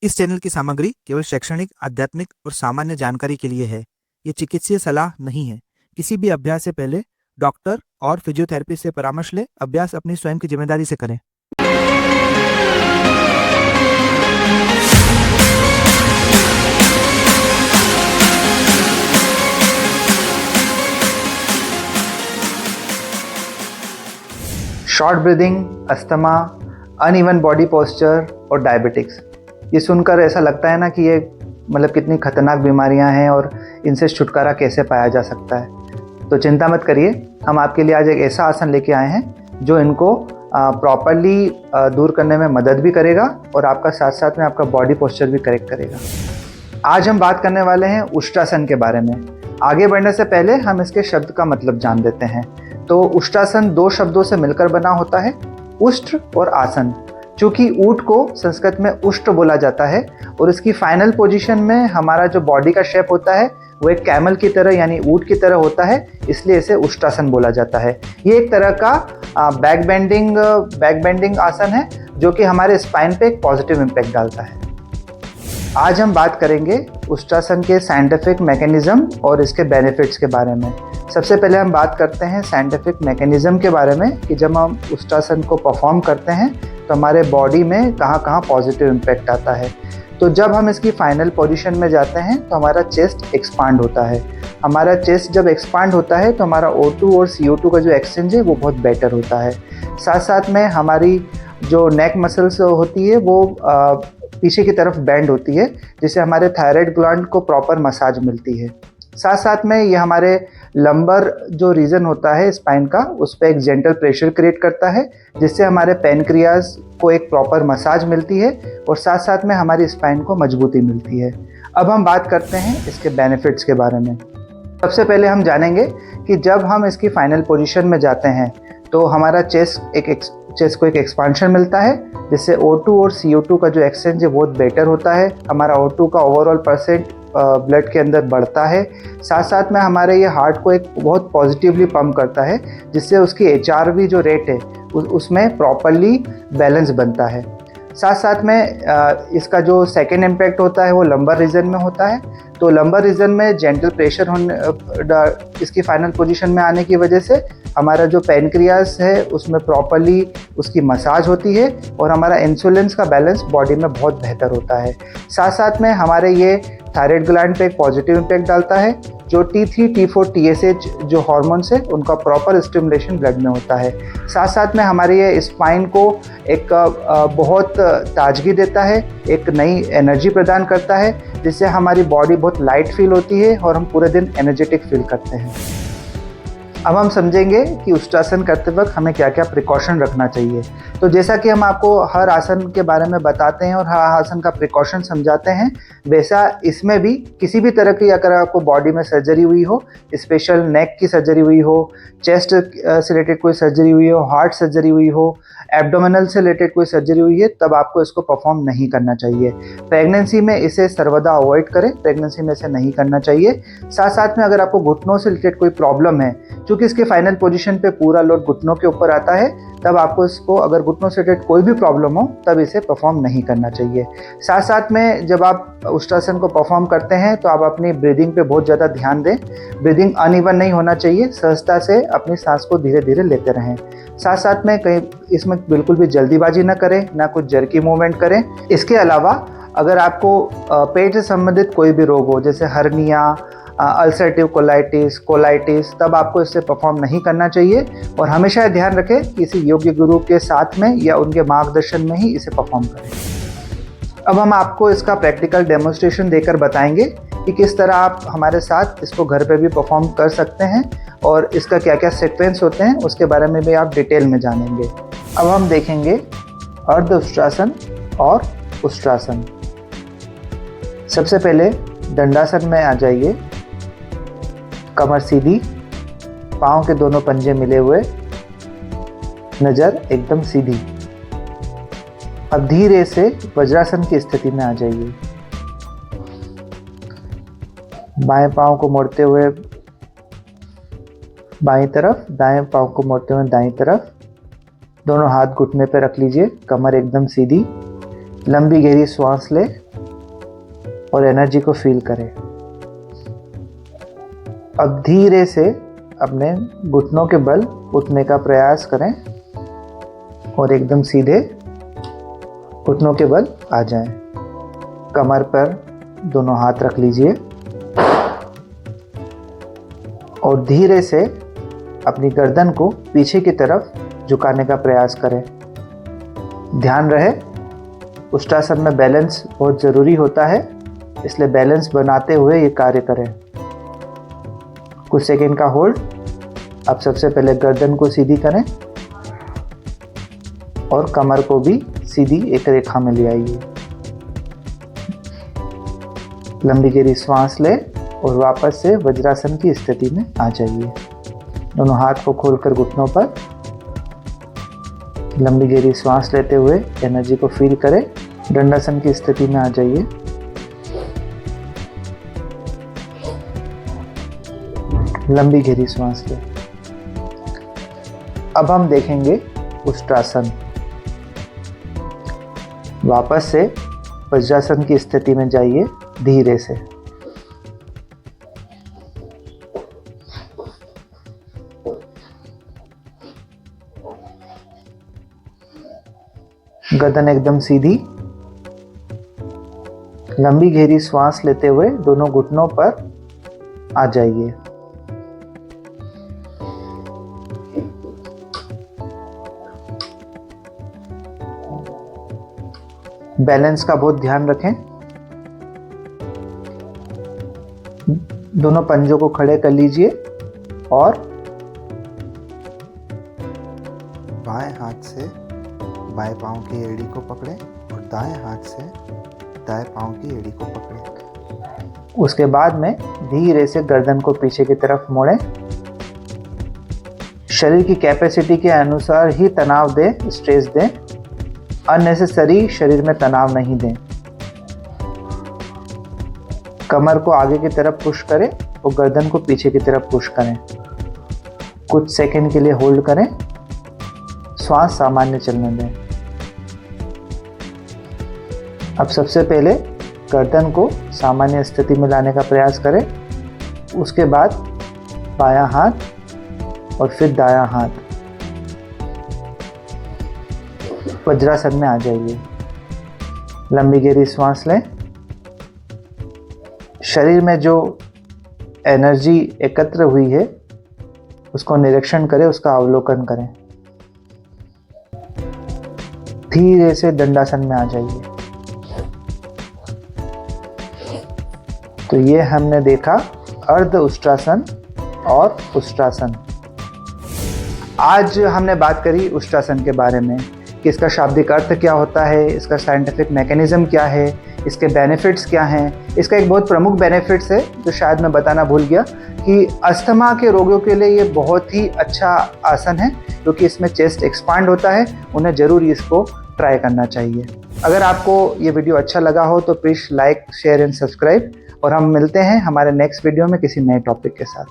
इस चैनल की सामग्री केवल शैक्षणिक, आध्यात्मिक और सामान्य जानकारी के लिए है। ये चिकित्सीय सलाह नहीं है। किसी भी अभ्यास से पहले डॉक्टर और फिजियोथेरेपिस्ट से परामर्श लें। अभ्यास अपनी स्वयं की जिम्मेदारी से करें। Short breathing, asthma, uneven body posture और डायबिटिक्स, ये सुनकर ऐसा लगता है ना कि ये कितनी खतरनाक बीमारियां हैं और इनसे छुटकारा कैसे पाया जा सकता है। तो चिंता मत करिए, हम आपके लिए आज एक ऐसा आसन लेके आए हैं जो इनको प्रॉपरली दूर करने में मदद भी करेगा और आपका साथ साथ में आपका बॉडी पोस्चर भी करेक्ट करेगा। आज हम बात करने वाले हैं उष्ट्रासन के बारे में। आगे बढ़ने से पहले हम इसके शब्द का मतलब जान लेते हैं। तो उष्ट्रासन दो शब्दों से मिलकर बना होता है, उष्ट्र और आसन। चूंकि ऊंट को संस्कृत में उष्ट्र बोला जाता है और इसकी फाइनल पोजीशन में हमारा जो बॉडी का शेप होता है वो एक कैमल की तरह यानी ऊंट की तरह होता है, इसलिए इसे उष्ट्रासन बोला जाता है। ये एक तरह का बैक बेंडिंग आसन है जो कि हमारे स्पाइन पे एक पॉजिटिव इम्पैक्ट डालता है। आज हम बात करेंगे उष्ट्रासन के साइंटिफिक मैकेनिज्म और इसके बेनिफिट्स के बारे में। सबसे पहले हम बात करते हैं साइंटिफिक मैकेनिज्म के बारे में कि जब हम उष्ट्रासन को परफॉर्म करते हैं तो हमारे बॉडी में कहाँ कहाँ पॉजिटिव इम्पैक्ट आता है। तो जब हम इसकी फाइनल पोजीशन में जाते हैं तो हमारा चेस्ट एक्सपांड होता है। हमारा चेस्ट जब एक्सपांड होता है तो हमारा O2 और CO2 का जो एक्सचेंज है वो बहुत बेटर होता है। साथ साथ में हमारी जो नेक मसल्स होती है वो पीछे की तरफ बेंड होती है, जिससे हमारे थायराइड ग्लैंड को प्रॉपर मसाज मिलती है। साथ साथ में ये हमारे लंबर जो रीजन होता है स्पाइन का, उस पर एक जेंटल प्रेशर क्रिएट करता है, जिससे हमारे पैनक्रियाज को एक प्रॉपर मसाज मिलती है और साथ साथ में हमारी स्पाइन को मजबूती मिलती है। अब हम बात करते हैं इसके बेनिफिट्स के बारे में। सबसे पहले हम जानेंगे कि जब हम इसकी फाइनल पोजीशन में जाते हैं तो हमारा चेस्ट को एक एक्सपांशन मिलता है, जिससे O2 और CO2 का जो एक्सचेंज है बहुत बेटर होता है। हमारा O2 का ओवरऑल परसेंट ब्लड के अंदर बढ़ता है। साथ साथ में हमारे ये हार्ट को एक बहुत पॉजिटिवली पंप करता है, जिससे उसकी HRV जो रेट है उसमें प्रॉपरली बैलेंस बनता है। साथ साथ में इसका जो सेकेंड इम्पैक्ट होता है वो लंबर रीजन में होता है। तो लंबर रीजन में जेंटल प्रेशर इसकी फाइनल पोजीशन में आने की वजह से हमारा जो पैनक्रियास है उसमें प्रॉपरली उसकी मसाज होती है और हमारा इंसुलिन का बैलेंस बॉडी में बहुत बेहतर होता है। साथ साथ में हमारे ये थायराइड ग्लैंड पे एक पॉजिटिव इम्पैक्ट डालता है। जो T3, T4, TSH जो हार्मोन्स है उनका प्रॉपर स्टिमुलेशन ब्लड में होता है। साथ साथ में हमारे ये स्पाइन को एक बहुत ताजगी देता है, एक नई एनर्जी प्रदान करता है, जिससे हमारी बॉडी बहुत लाइट फील होती है और हम पूरे दिन एनर्जेटिक फील करते हैं। अब हम समझेंगे कि उष्ट्रासन करते वक्त हमें क्या क्या प्रिकॉशन रखना चाहिए। तो जैसा कि हम आपको हर आसन के बारे में बताते हैं और हर आसन का प्रिकॉशन समझाते हैं, वैसा इसमें भी किसी भी तरह की अगर आपको बॉडी में सर्जरी हुई हो, स्पेशल नेक की सर्जरी हुई हो, चेस्ट से रिलेटेड कोई सर्जरी हुई हो, हार्ट सर्जरी हुई हो, एब्डोमिनल से रिलेटेड कोई सर्जरी हुई है, तब आपको इसको परफॉर्म नहीं करना चाहिए। प्रेगनेंसी में इसे सर्वदा अवॉइड करें, प्रेगनेंसी में इसे नहीं करना चाहिए। साथ साथ में अगर आपको घुटनों से रिलेटेड कोई प्रॉब्लम है, क्योंकि इसके फाइनल पोजीशन पे पूरा लोड घुटनों के ऊपर आता है, तब आपको इसको अगर घुटनों से रिलेटेड कोई भी प्रॉब्लम हो तब इसे परफॉर्म नहीं करना चाहिए। साथ साथ में जब आप उष्ट्रासन को परफॉर्म करते हैं तो आप अपनी ब्रीदिंग पे बहुत ज़्यादा ध्यान दें। ब्रीदिंग अनइवन नहीं होना चाहिए, सहजता से अपनी सांस को धीरे धीरे लेते रहें। साथ साथ में कहीं इसमें बिल्कुल भी जल्दीबाजी ना करें, ना कुछ जर्की मूवमेंट करें। इसके अलावा अगर आपको पेट से संबंधित कोई भी रोग हो, जैसे हर्निया, अल्सरेटिव कोलाइटिस, तब आपको इससे परफॉर्म नहीं करना चाहिए और हमेशा ध्यान रखें कि किसी योग्य गुरु के साथ में या उनके मार्गदर्शन में ही इसे परफॉर्म करें। अब हम आपको इसका प्रैक्टिकल डेमोन्स्ट्रेशन देकर बताएंगे कि किस तरह आप हमारे साथ इसको घर पे भी परफॉर्म कर सकते हैं और इसका क्या क्या सीक्वेंस होते हैं उसके बारे में भी आप डिटेल में जानेंगे। अब हम देखेंगे अर्ध उष्ट्रासन और उष्ट्रासन। सबसे पहले दंडासन में आ जाइए। कमर सीधी, पाँव के दोनों पंजे मिले हुए, नज़र एकदम सीधी। अब धीरे से वज्रासन की स्थिति में आ जाइए। बाएं पाँव को मोड़ते हुए बाईं तरफ, दाएं पाँव को मोड़ते हुए दाईं तरफ। दोनों हाथ घुटने पर रख लीजिए, कमर एकदम सीधी। लंबी गहरी सांस ले और एनर्जी को फील करें। अब धीरे से अपने घुटनों के बल उठने का प्रयास करें और एकदम सीधे घुटनों के बल आ जाएं। कमर पर दोनों हाथ रख लीजिए और धीरे से अपनी गर्दन को पीछे की तरफ झुकाने का प्रयास करें। ध्यान रहे, उष्ट्रासन में बैलेंस बहुत ज़रूरी होता है, इसलिए बैलेंस बनाते हुए ये कार्य करें। कुछ सेकंड का होल्ड। अब सबसे पहले गर्दन को सीधी करें और कमर को भी सीधी एक रेखा में ले आइए। लंबी गहरी सांस लें और वापस से वज्रासन की स्थिति में आ जाइए। दोनों हाथ को खोलकर घुटनों पर लंबी गहरी सांस लेते हुए एनर्जी को फील करें। दंडासन की स्थिति में आ जाइए। लंबी गहरी सांस लें। अब हम देखेंगे उष्ट्रासन। वापस से वज्रासन की स्थिति में जाइए धीरे से। गर्दन एकदम सीधी। लंबी गहरी सांस लेते हुए दोनों घुटनों पर आ जाइए। बैलेंस का बहुत ध्यान रखें। दोनों पंजों को खड़े कर लीजिए और बाएं हाथ से बाएं पांव की एड़ी को पकड़ें और दाएं हाथ से दाएं पांव की एड़ी को पकड़ें। उसके बाद में धीरे से गर्दन को पीछे की तरफ मोड़ें। शरीर की कैपेसिटी के अनुसार ही तनाव दें, स्ट्रेस दें। अननेसेसरी शरीर में तनाव नहीं दें। कमर को आगे की तरफ पुश करें और गर्दन को पीछे की तरफ पुश करें। कुछ सेकंड के लिए होल्ड करें। श्वास सामान्य चलने दें। अब सबसे पहले गर्दन को सामान्य स्थिति में लाने का प्रयास करें। उसके बाद बायां हाथ और फिर दायां हाथ। वज्रासन में आ जाइए। लंबी गहरी सांस लें। शरीर में जो एनर्जी एकत्र हुई है उसको निरीक्षण करें, उसका अवलोकन करें। धीरे से दंडासन में आ जाइए। तो ये हमने देखा अर्ध उष्ट्रासन और उष्ट्रासन। आज हमने बात करी उष्ट्रासन के बारे में कि इसका शाब्दिक अर्थ क्या होता है, इसका साइंटिफिक मैकेनिज्म क्या है, इसके बेनिफिट्स क्या हैं। इसका एक बहुत प्रमुख बेनिफिट्स है जो शायद मैं बताना भूल गया कि अस्थमा के रोगियों के लिए ये बहुत ही अच्छा आसन है क्योंकि इसमें चेस्ट एक्सपांड होता है। उन्हें ज़रूर इसको ट्राई करना चाहिए। अगर आपको ये वीडियो अच्छा लगा हो तो please like, share and subscribe और हम मिलते हैं हमारे नेक्स्ट वीडियो में किसी नए टॉपिक के साथ।